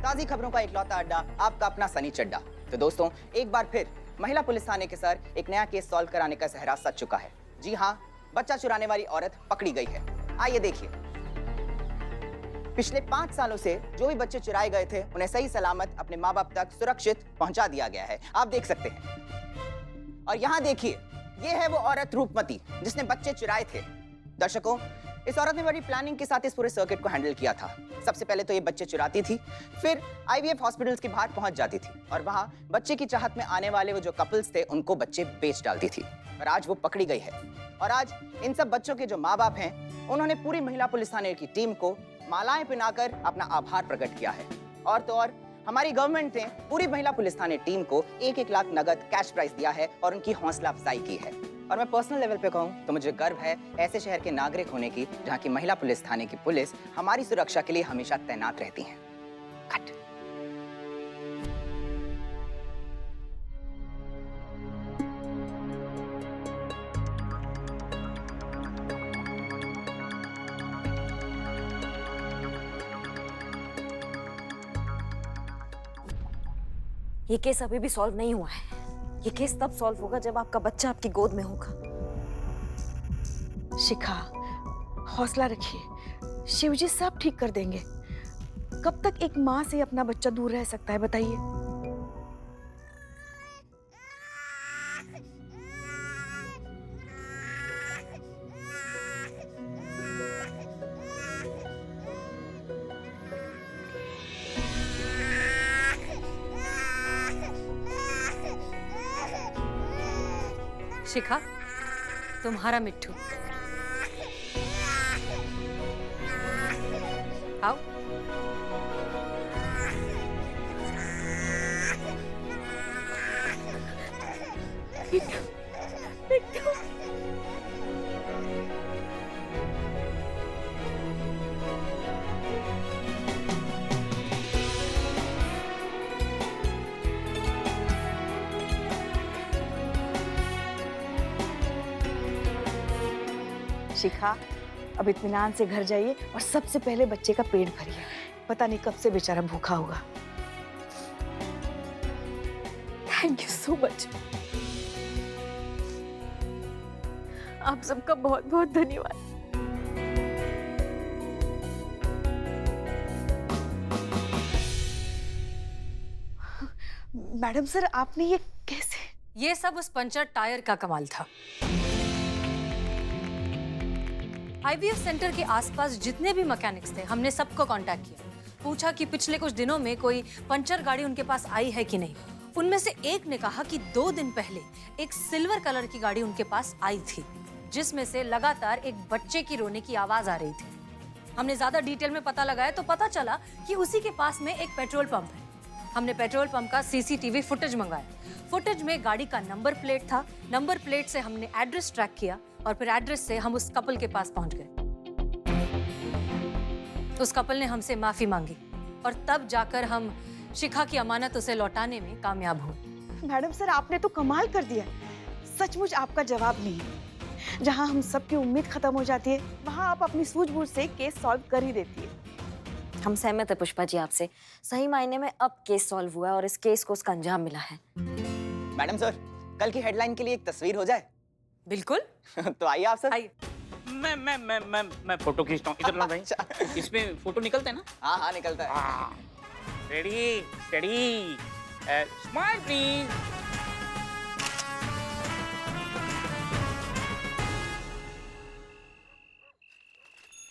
ताज़ी खबरों का इकलौता अड्डा, आपका अपना सनी चड्डा। तो दोस्तों, एक बार फिर महिला पुलिस थाने के सर एक नया केस सॉल्व कराने का सहरा सज चुका है। जी हाँ, बच्चा चुराने वाली औरत पकड़ी गई है। आइए देखिए। पिछले 5 सालों से जो भी बच्चे चुराए गए थे, उन्हें सही सलामत अपने माँ बाप तक सुरक्षित पहुंचा दिया गया है। आप देख सकते हैं। और यहाँ देखिए, ये है वो औरत रूपमती जिसने बच्चे चुराए थे। दर्शकों, इस औरत ने बड़ी प्लानिंग के साथ इस पूरे सर्किट को हैंडल किया था। सबसे पहले तो ये बच्चे चुराती थी, फिर आईवीएफ हॉस्पिटल्स के बाहर पहुंच जाती थी और वहां बच्चे की चाहत में आने वाले वो जो कपल्स थे, उनको बच्चे बेच डालती थी। और आज वो पकड़ी गई है। और आज इन सब बच्चों के जो माँ बाप हैं, उन्होंने पूरी महिला पुलिस थाने की टीम को मालाएं पहनाकर अपना आभार प्रकट किया है। और तो और हमारी गवर्नमेंट ने पूरी महिला पुलिस थाने टीम को 1-1 लाख नगद कैश प्राइज दिया है और उनकी हौसला अफजाई की है। और मैं पर्सनल लेवल पे कहूँ तो मुझे गर्व है ऐसे शहर के नागरिक होने की जहाँ की महिला पुलिस थाने की पुलिस हमारी सुरक्षा के लिए हमेशा तैनात रहती हैं। कट। ये केस अभी भी सॉल्व नहीं हुआ है। ये केस तब सॉल्व होगा जब आपका बच्चा आपकी गोद में होगा। शिखा, हौसला रखिए, शिवजी सब ठीक कर देंगे। कब तक एक माँ से अपना बच्चा दूर रह सकता है बताइए? शिखा, तुम्हारा मिट्ठू। आओ। शिखा, अब इत्मीनान से घर जाइए और सबसे पहले बच्चे का पेट भरिए। पता नहीं कब से बेचारा भूखा होगा। Thank you so much. आप सबका बहुत बहुत धन्यवाद। मैडम सर, आपने ये कैसे? ये सब उस पंचर टायर का कमाल था। आईवीएफ सेंटर के आसपास जितने भी मैकेनिक्स थे, हमने सबको कांटेक्ट किया। पूछा कि पिछले कुछ दिनों में कोई पंचर गाड़ी उनके पास आई है कि नहीं। उनमें से एक ने कहा कि 2 दिन पहले एक सिल्वर कलर की गाड़ी उनके पास आई थी, जिसमें से लगातार एक बच्चे की रोने की आवाज आ रही थी। हमने ज्यादा डिटेल में पता लगाया तो पता चला कि उसी के पास में एक पेट्रोल पंप है। हमने पेट्रोल पंप का सीसीटीवी फुटेज मंगाया। फुटेज में गाड़ी का नंबर प्लेट था। नंबर प्लेट से हमने एड्रेस ट्रैक किया और फिर एड्रेस से हम उस कपल के पास पहुंच गए। उस कपल ने हमसे माफी मांगी और तब जाकर हम शिखा की अमानत उसे लौटाने में कामयाब हुए। मैडम सर, आपने तो कमाल कर दिया। सचमुच आपका जवाब नहीं है। जहां हम सबकी उम्मीद खत्म हो जाती है, वहां आप अपनी सूझबूझ से केस सॉल्व कर ही देती है। हम सहमत है पुष्पा जी आपसे। सही मायने में अब केस सॉल्व हुआ है और इस केस को उसका अंजाम मिला है। मैडम सर, कल की हेडलाइन के लिए एक तस्वीर हो जाए। बिल्कुल। तो आइए आप सर। आइए। मैं फोटो खींचता हूँ। इधर ला भाई। इसमें फोटो निकलते हैं ना? हाँ हाँ, निकलता है। Ready study smile please.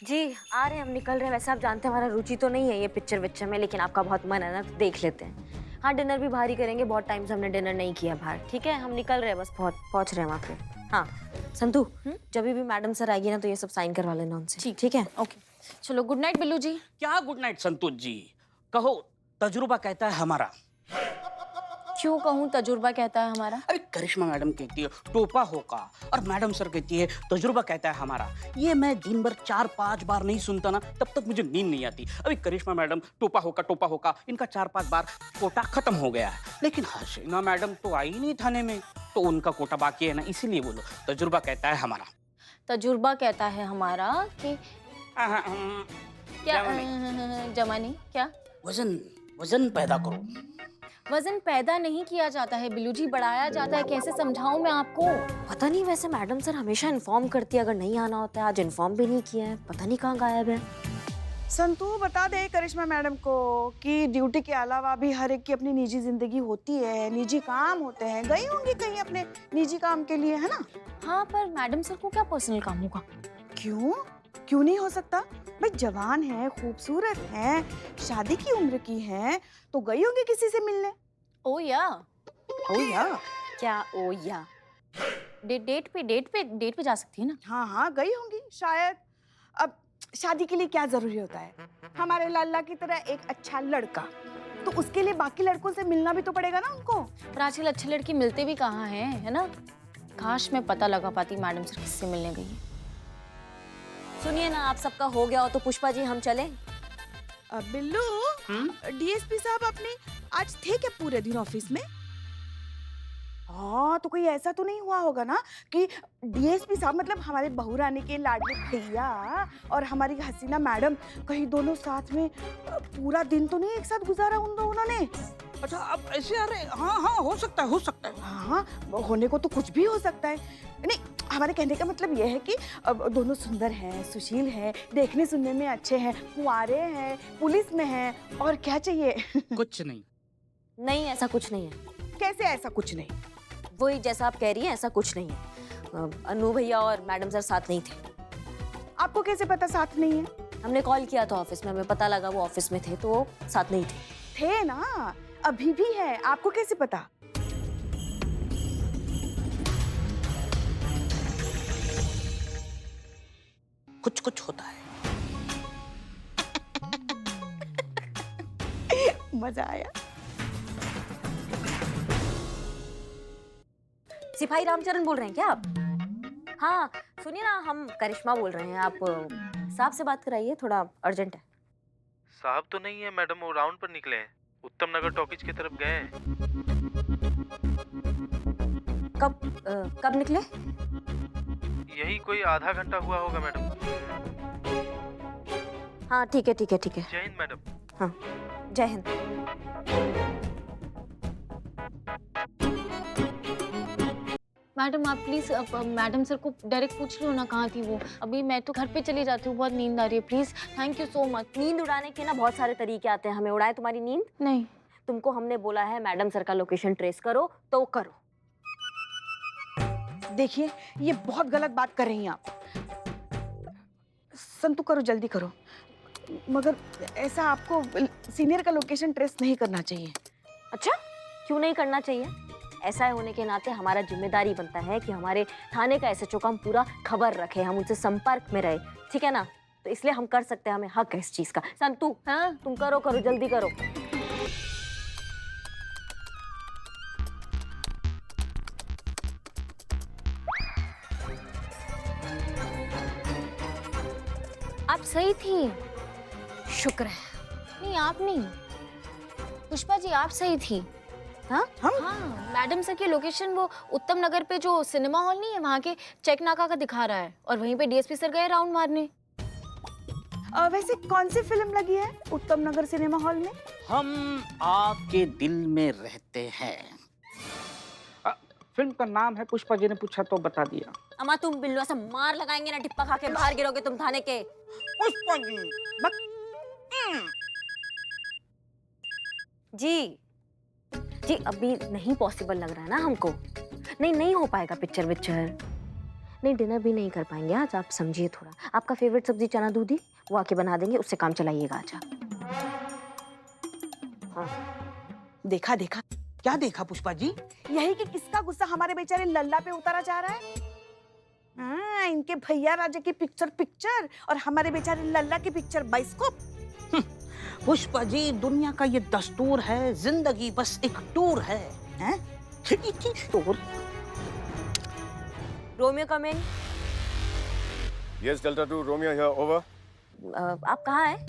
जी आ रहे हैं, हम निकल रहे हैं। वैसे आप जानते हैं हमारा रुचि तो नहीं है ये पिक्चर विक्चर में, लेकिन आपका बहुत मन है ना, तो देख लेते हैं। हाँ, डिनर भी बाहर ही करेंगे। बहुत टाइम से हमने डिनर नहीं किया बाहर। ठीक है, हम निकल रहे हैं, बस पहुंच रहे हैं वहाँ पे। हाँ संतू, जब भी मैडम सर आएगी ना तो ये सब साइन करवा लेना उनसे। ठीक है, ओके। चलो, गुड नाइट बिल्लू जी। क्या गुड नाइट संतोष जी? कहो, तजुर्बा कहता है हमारा। क्यों कहूँ तजुर्बा कहता है हमारा? अरे करिश्मा मैडम कहती है टोपा होका, और मैडम सर कहती है तजुर्बा कहता है हमारा। ये मैं दिन भर 4-5 बार नहीं सुनता ना, तब तक मुझे नींद नहीं आती। अभी करिश्मा मैडम टोपा होका इनका 4-5 बार कोटा खत्म हो गया है, लेकिन हसीना मैडम तो आई नहीं थाने में, तो उनका कोटा बाकी है ना, इसीलिए बोलो तजुर्बा कहता है हमारा। तजुर्बा कहता है हमारा कि क्या? जमानी क्या? वजन वजन पैदा करो। वजन पैदा नहीं किया जाता है बिल्लू जी, बढ़ाया जाता है। कैसे समझाऊं मैं आपको? पता नहीं, वैसे मैडम सर हमेशा इन्फॉर्म करती है अगर नहीं आना होता है। आज इन्फॉर्म भी नहीं किया है, पता नहीं कहाँ गायब है। संतू बता दे करिश्मा मैडम को कि ड्यूटी के अलावा भी हर एक की अपनी निजी जिंदगी होती है, निजी काम होते हैं। गई होंगी कहीं अपने निजी काम के लिए, है ना? हाँ, पर मैडम सर को क्या पर्सनल काम होगा? क्यों क्यों नहीं हो सकता? भाई जवान है, खूबसूरत है, शादी की उम्र की है, तो गई होंगी किसी से मिलने। ओ या ओ या क्या ओ या डेट पे जा सकती है ना? हाँ हाँ गई होंगी शायद। अब शादी के लिए क्या जरूरी होता है? हमारे लाला की तरह एक अच्छा लड़का, तो उसके लिए बाकी लड़कों से मिलना भी तो पड़ेगा ना उनको। पर आजकल अच्छे लड़के मिलते भी कहाँ हैं, है ना? काश मैं पता लगा पाती मैडम सर किससे मिलने गई है। सुनिए ना, आप सबका हो गया हो तो पुष्पा जी हम चलें? बिल्लू, डीएसपी साहब अपने आज थे क्या पूरे दिन ऑफिस में? हाँ, तो कोई ऐसा तो नहीं हुआ होगा ना कि डीएसपी साहब मतलब हमारे बहू रानी के लाडले भैया और हमारी हसीना मैडम कहीं दोनों साथ में पूरा दिन तो नहीं एक साथ गुजारा उन्होंने? अच्छा, अब ऐसे अरे हाँ हाँ हो सकता है, हो सकता है। हाँ, होने को तो कुछ भी हो सकता है। नहीं, हमारे कहने का मतलब यह है कि अब दोनों सुंदर हैं, सुशील हैं, देखने सुनने में अच्छे हैं, कुंवारे हैं, पुलिस में हैं, और क्या चाहिए? कुछ नहीं। नहीं, ऐसा कुछ नहीं है। कैसे ऐसा कुछ नहीं? वही जैसा आप कह रही हैं, ऐसा कुछ नहीं है। अनु भैया और मैडम सर साथ नहीं थे। आपको कैसे पता साथ नहीं है? हमने कॉल किया था ऑफिस में, हमें पता लगा वो ऑफिस में थे, तो वो साथ नहीं थे। थे ना, अभी भी है, आपको कैसे पता? कुछ कुछ होता है। मजा आया। सिपाही रामचरण बोल रहे हैं क्या आप? हाँ, सुनिए ना, हम करिश्मा बोल रहे हैं। आप साहब से बात कराइए, थोड़ा अर्जेंट है। साहब तो नहीं है मैडम, वो राउंड पर निकले हैं, उत्तम नगर टॉकीज की तरफ गए हैं। कब निकले? यही कोई आधा घंटा हुआ होगा मैडम। हाँ ठीक है, ठीक है, ठीक है। जय हिंद मैडम। हाँ, जय हिंद। मैडम आप प्लीज मैडम सर को डायरेक्ट पूछ लो ना कहाँ थी वो। अभी मैं तो घर पे चली जाती हूँ, बहुत नींद आ रही है, please. Thank you so much. नींद उड़ाने के ना बहुत सारे तरीके आते हैं। हमें उड़ाए तुम्हारी नींद? नहीं, तुमको हमने बोला है मैडम सर का लोकेशन ट्रेस करो, तो करो। देखिए, ये बहुत गलत बात कर रही हैं आप। संतु करो, जल्दी करो। मगर ऐसा आपको सीनियर का लोकेशन ट्रेस नहीं करना चाहिए। अच्छा, क्यों नहीं करना चाहिए? ऐसा होने के नाते हमारा जिम्मेदारी बनता है कि हमारे थाने का एसएचओ का हम पूरा खबर रखें, हम उनसे संपर्क में रहे, ठीक है ना? तो इसलिए हम कर सकते हैं, हमें हक है इस चीज का। संतु, हाँ तुम करो करो, जल्दी करो। आप सही थी, शुक्र है। नहीं आप नहीं, पुष्पा जी आप सही थी। हाँ, हम हाँ, मैडम सर की लोकेशन वो उत्तम नगर पे जो सिनेमा हॉल नहीं है वहाँ के चेक नाका का दिखा रहा है, और वहीं पे डीएसपी सर गए राउंड मारने। वैसे कौन सी फिल्म लगी है उत्तम नगर सिनेमा हॉल में? हम आपके दिल में रहते हैं। फिल्म का नाम है, पुष्पा जी ने पूछा तो बता दिया। अम्मा तुम बिल्लू से मार लगाएंगे ना, टिप्पा खा के बाहर गिरोगे तुम थाने के। पुष्पा जी। जी जी, अभी नहीं पॉसिबल लग रहा है ना हमको। नहीं हो पाएगा पिक्चर विक्चर। नहीं, डिनर भी नहीं कर पाएंगे आज, आप समझिए थोड़ा। आपका फेवरेट सब्जी चना दूधी, वो आके बना देंगे, उससे काम चलाइएगा आज आप। हाँ। देखा देखा, क्या देखा पुष्पा जी? यही कि किसका गुस्सा हमारे बेचारे लल्ला पे उतारा जा रहा है। हाँ, इनके भैया राजा की पिक्चर और हमारे बेचारे लल्ला की पिक्चर बाइस्कोप। पुष्पा जी, दुनिया का ये दस्तूर है, जिंदगी बस एक टूर है, हैं? Tour. Romeo come in. Yes delta 2 Romeo here, over. आप कहाँ हैं?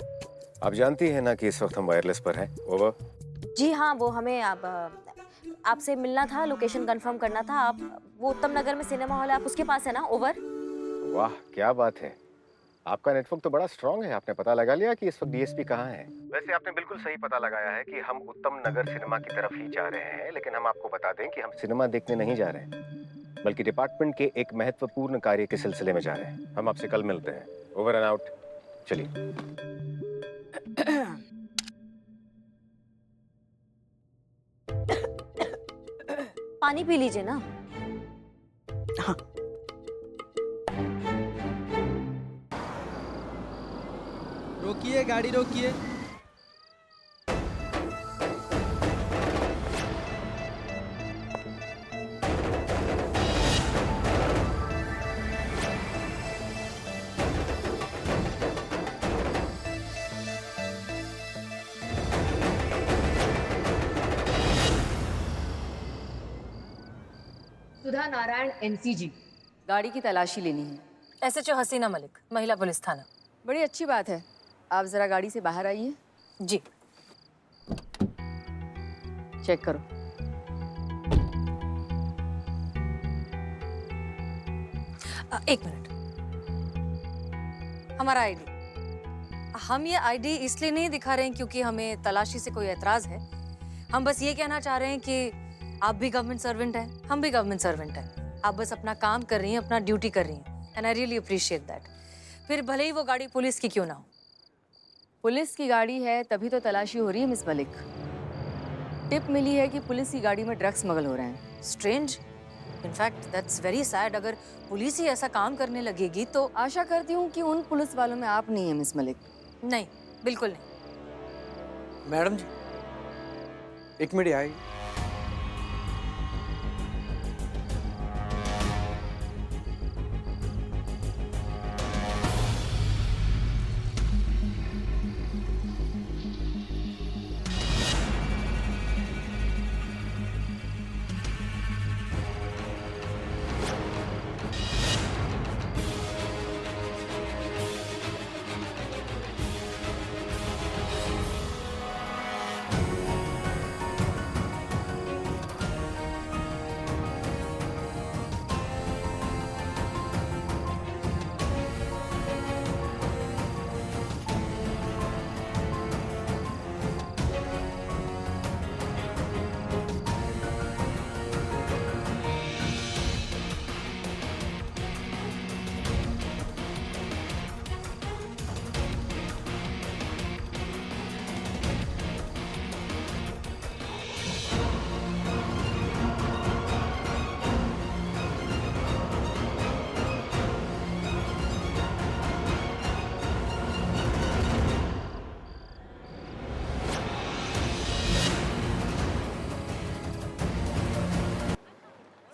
आप जानती हैं ना कि इस वक्त हम वायरलेस पर हैं, ओवर। जी हाँ, वो हमें आपसे मिलना था, लोकेशन कंफर्म करना था। आप वो उत्तम नगर में सिनेमा हॉल है, आप उसके पास है ना, ओवर। वाह क्या बात है, आपका नेटवर्क तो बड़ा स्ट्रांग है। आपने पता लगा लिया कि इस वक्त डीएसपी कहाँ है? वैसे आपने बिल्कुल सही पता लगाया है कि हम उत्तम नगर सिनेमा की तरफ ही जा रहे हैं, लेकिन हम आपको बता दें कि हम सिनेमा देखने नहीं जा रहे हैं, बल्कि डिपार्टमेंट के एक महत्वपूर्ण कार्य के सिलसिले में जा रहे हैं। हम आपसे कल मिलते हैं। Over and out. चलिए। पानी पी लीजिए ना। रोकिए, गाड़ी रोकिए। सुधा नारायण एनसीजी, गाड़ी की तलाशी लेनी है। SHO हसीना मलिक, महिला पुलिस थाना। बड़ी अच्छी बात है, आप जरा गाड़ी से बाहर आइए। जी। चेक करो। एक मिनट, हमारा आईडी। हम ये आईडी इसलिए नहीं दिखा रहे हैं क्योंकि हमें तलाशी से कोई एतराज है। हम बस ये कहना चाह रहे हैं कि आप भी गवर्नमेंट सर्वेंट हैं, हम भी गवर्नमेंट सर्वेंट हैं। आप बस अपना काम कर रही हैं, अपना ड्यूटी कर रही हैं, and I really appreciate that. फिर भले ही वो गाड़ी पुलिस की क्यों ना हो। पुलिस की गाड़ी है तभी तो तलाशी हो रही है मिस मलिक। टिप मिली है कि पुलिस की गाड़ी में ड्रग्स स्मगल हो रहे हैं। Strange, in fact that's very sad. अगर पुलिस ही ऐसा काम करने लगेगी तो आशा करती हूँ कि उन पुलिस वालों में आप नहीं है मिस मलिक। नहीं, बिल्कुल नहीं। मैडम जी, एक मिनट आइए।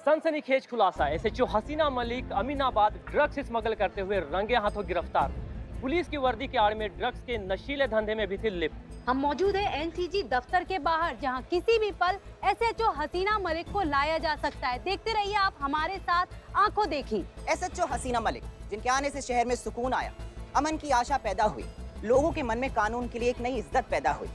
सनसनीखेज खुलासा, SHO हसीना मलिक अमीनाबाद ड्रग्स स्मगल करते हुए रंगे हाथों गिरफ्तार। पुलिस की वर्दी के आड़ में ड्रग्स के नशीले धंधे में भी थी लिप्त। हम मौजूद है एनसीजी दफ्तर के बाहर, जहां किसी भी पल SHO हसीना मलिक को लाया जा सकता है। देखते रहिए आप हमारे साथ, आंखों देखी। SHO हसीना मलिक, जिनके आने से शहर में सुकून आया, अमन की आशा पैदा हुई, लोगों के मन में कानून के लिए एक नई इज्जत पैदा हुई।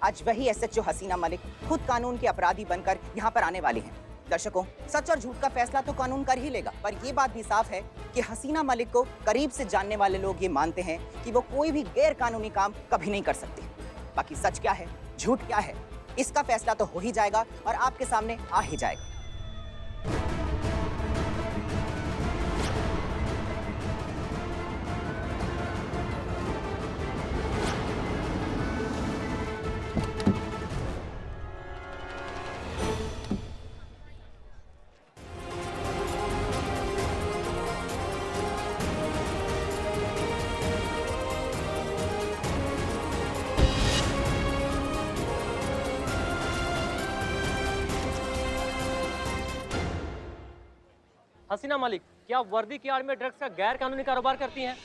आज वही SHO हसीना मलिक खुद कानून के अपराधी बनकर यहाँ पर आने वाली हैं। दर्शकों, सच और झूठ का फैसला तो कानून कर ही लेगा, पर ये बात भी साफ है कि हसीना मलिक को करीब से जानने वाले लोग ये मानते हैं कि वो कोई भी गैर कानूनी काम कभी नहीं कर सकती। बाकी सच क्या है, झूठ क्या है, इसका फैसला तो हो ही जाएगा और आपके सामने आ ही जाएगा। हसीना मलिक, क्या आप वर्दी की आड़ में ड्रग्स का गैर कानूनी कारोबार करती हैं?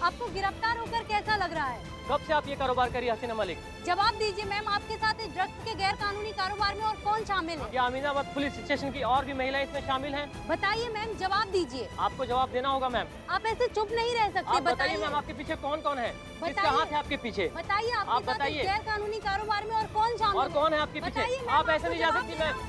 आपको गिरफ्तार होकर कैसा लग रहा है? कब से आप ये कारोबार करी हसीना मलिक? जवाब दीजिए मैम, आपके साथ इस ड्रग्स के गैर कानूनी कारोबार में और कौन शामिल है? क्या अमीनाबाद पुलिस स्टेशन की और भी महिलाएं इसमें शामिल हैं? बताइए मैम, जवाब दीजिए। आपको जवाब देना होगा मैम। आप ऐसे चुप नहीं रह सकते। आप बताइए मैम, आपके पीछे कौन कौन है, किसका हाथ है आपके पीछे? बताइए, आप आपके साथ बताइए। इस गैर कानूनी कारोबार में और कौन शामिल है? और कौन है आपके बताइए पीछे? मैम, आप ऐसे आपको नहीं जा जवाब सकती देना मैम।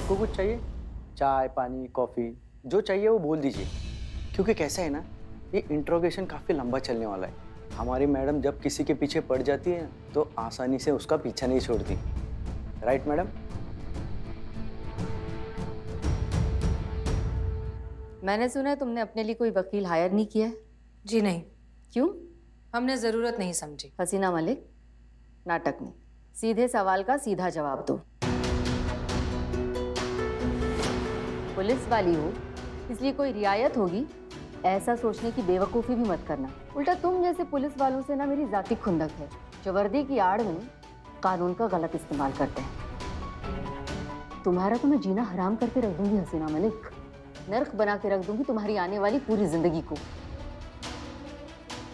आपको कुछ चाहिए? चाय, पानी, कॉफ़ी, जो चाहिए वो बोल दीजिए। क्योंकि कैसा है ना, ये इंट्रोगेशन काफ़ी लंबा चलने वाला है। हमारी मैडम जब किसी के पीछे पड़ जाती है तो आसानी से उसका पीछा नहीं छोड़ती। Right madam? मैंने सुना है तुमने अपने लिए कोई वकील हायर नहीं किया है। जी नहीं, क्यों? हमने ज़रूरत नहीं समझी। हसीना मलिक, नाटक नहीं, सीधे सवाल का सीधा जवाब दो। पुलिस वाली हो इसलिए कोई रियायत होगी, ऐसा सोचने की बेवकूफ़ी भी मत करना। उल्टा तुम जैसे पुलिस वालों से ना मेरी जाती खुंदक है, जो वर्दी की आड़ में कानून का गलत इस्तेमाल करते हैं। तुम्हारा तो मैं जीना हराम करके रख दूंगी हसीना मलिक, नर्क बना के रख दूंगी तुम्हारी आने वाली पूरी जिंदगी को।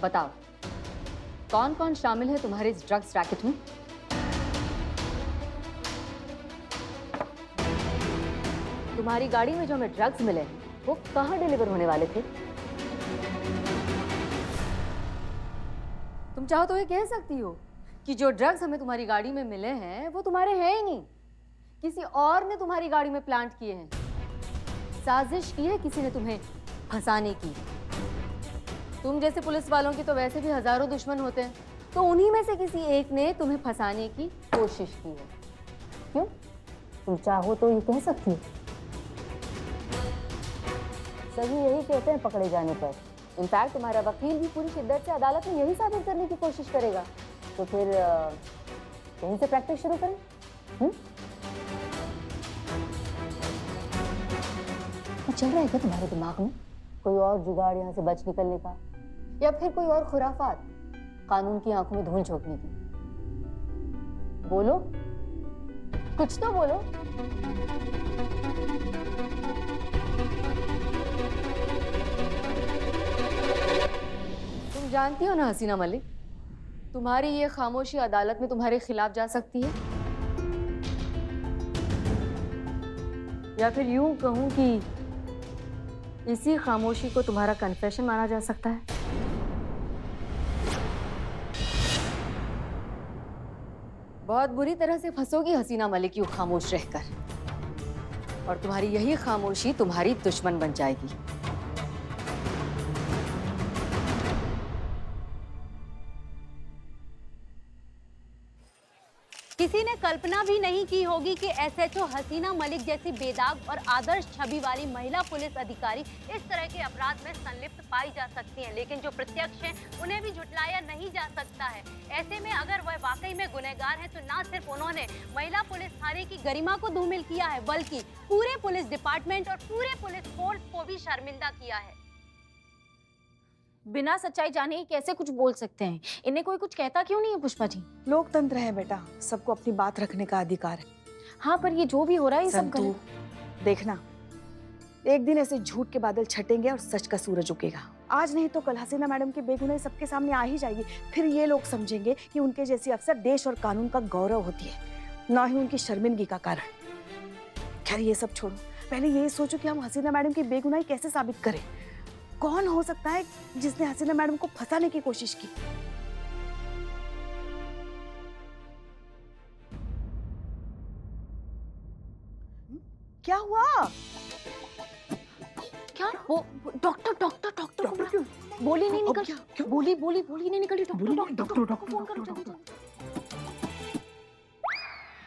बताओ कौन कौन शामिल है तुम्हारे इस ड्रग्स रैकेट में? तुम्हारी गाड़ी में जो हमें ड्रग्स मिले हैं वो कहाँ डिलीवर होने वाले थे? तुम चाहो तो ये कह सकती हो कि जो ड्रग्स हमें तुम्हारी गाड़ी में मिले हैं वो तुम्हारे हैं ही नहीं, किसी और ने तुम्हारी गाड़ी में प्लांट किए हैं। साजिश की है किसी ने तुम्हें फंसाने की। तुम जैसे पुलिस वालों की तो वैसे भी हजारों दुश्मन होते हैं, तो उन्हीं में से किसी एक ने तुम्हें फंसाने की कोशिश की है। क्यों? तुम चाहो तो ये कह सकती हो। सभी यही कहते हैं पकड़े जाने पर। इनफैक्ट तुम्हारा वकील भी पूरी शिद्दत से अदालत में यही साबित करने की कोशिश करेगा। तो फिर यहीं से प्रैक्टिस शुरू करें। तो चल रहा है क्या तुम्हारे दिमाग में कोई और जुगाड़ यहाँ से बच निकलने का, या फिर कोई और खुराफात कानून की आंखों में धूल झोंकने की? बोलो, कुछ तो बोलो। तुम जानती हो ना हसीना मलिक, तुम्हारी ये खामोशी अदालत में तुम्हारे खिलाफ जा सकती है, या फिर यूं कहूं कि इसी खामोशी को तुम्हारा कन्फेशन माना जा सकता है। बहुत बुरी तरह से फंसोगी हसीना मलिक यूं खामोश रहकर, और तुम्हारी यही खामोशी तुम्हारी दुश्मन बन जाएगी। किसी ने कल्पना भी नहीं की होगी कि एसएचओ हसीना मलिक जैसी बेदाग और आदर्श छवि वाली महिला पुलिस अधिकारी इस तरह के अपराध में संलिप्त पाई जा सकती हैं, लेकिन जो प्रत्यक्ष हैं उन्हें भी झुठलाया नहीं जा सकता है। ऐसे में अगर वह वाकई में गुनहगार हैं तो ना सिर्फ उन्होंने महिला पुलिस थाने की गरिमा को धूमिल किया है, बल्कि पूरे पुलिस डिपार्टमेंट और पूरे पुलिस फोर्स को भी शर्मिंदा किया है। बिना सच्चाई जाने ही कैसे कुछ बोल सकते हैं? इन्हें कोई कुछ कहता क्यों नहीं है पुष्पा जी? लोकतंत्र है बेटा, सबको अपनी बात रखने का अधिकार है। हाँ, पर ये जो भी हो रहा है ये सब संतू, देखना एक दिन ऐसे झूठ के बादल छटेंगे और सच का सूरज उगेगा। आज नहीं तो कल हसीना मैडम की बेगुनाही सबके सामने आ ही जाएगी। फिर ये लोग समझेंगे कि उनके जैसी अफसर देश और कानून का गौरव होती है, ना ही उनकी शर्मिंदगी का कारण। खैर ये सब छोड़ो, पहले ये सोचो कि हम हसीना मैडम की बेगुनाही कैसे साबित करें। कौन हो सकता है जिसने हसीना मैडम को फंसाने की कोशिश की? क्या हुआ? क्या? वो डॉक्टर बोली नहीं निकल, बोली नहीं निकली। डॉक्टर फोन करो।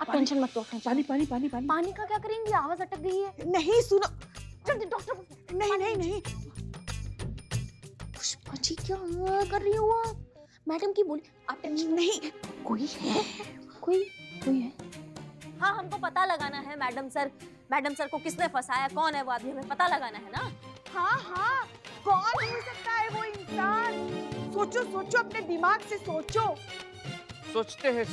आप टेंशन मत लो। पानी पानी पानी पानी। पानी का क्या करेंगे? आवाज अटक गई है। नहीं सुनो, जल्दी डॉक्टर को। नहीं पुष्पा जी क्या कर रही हो आप? मैडम की बोली। आप टेंशन नहीं, कोई है? कोई है? हाँ, हमको पता लगाना है मैडम सर को किसने फंसाया, कौन है वो आदमी, हमें पता लगाना है ना। हाँ, कौन हो सकता है वो इंसान? सोचो अपने दिमाग से सोचो। सोचते हैं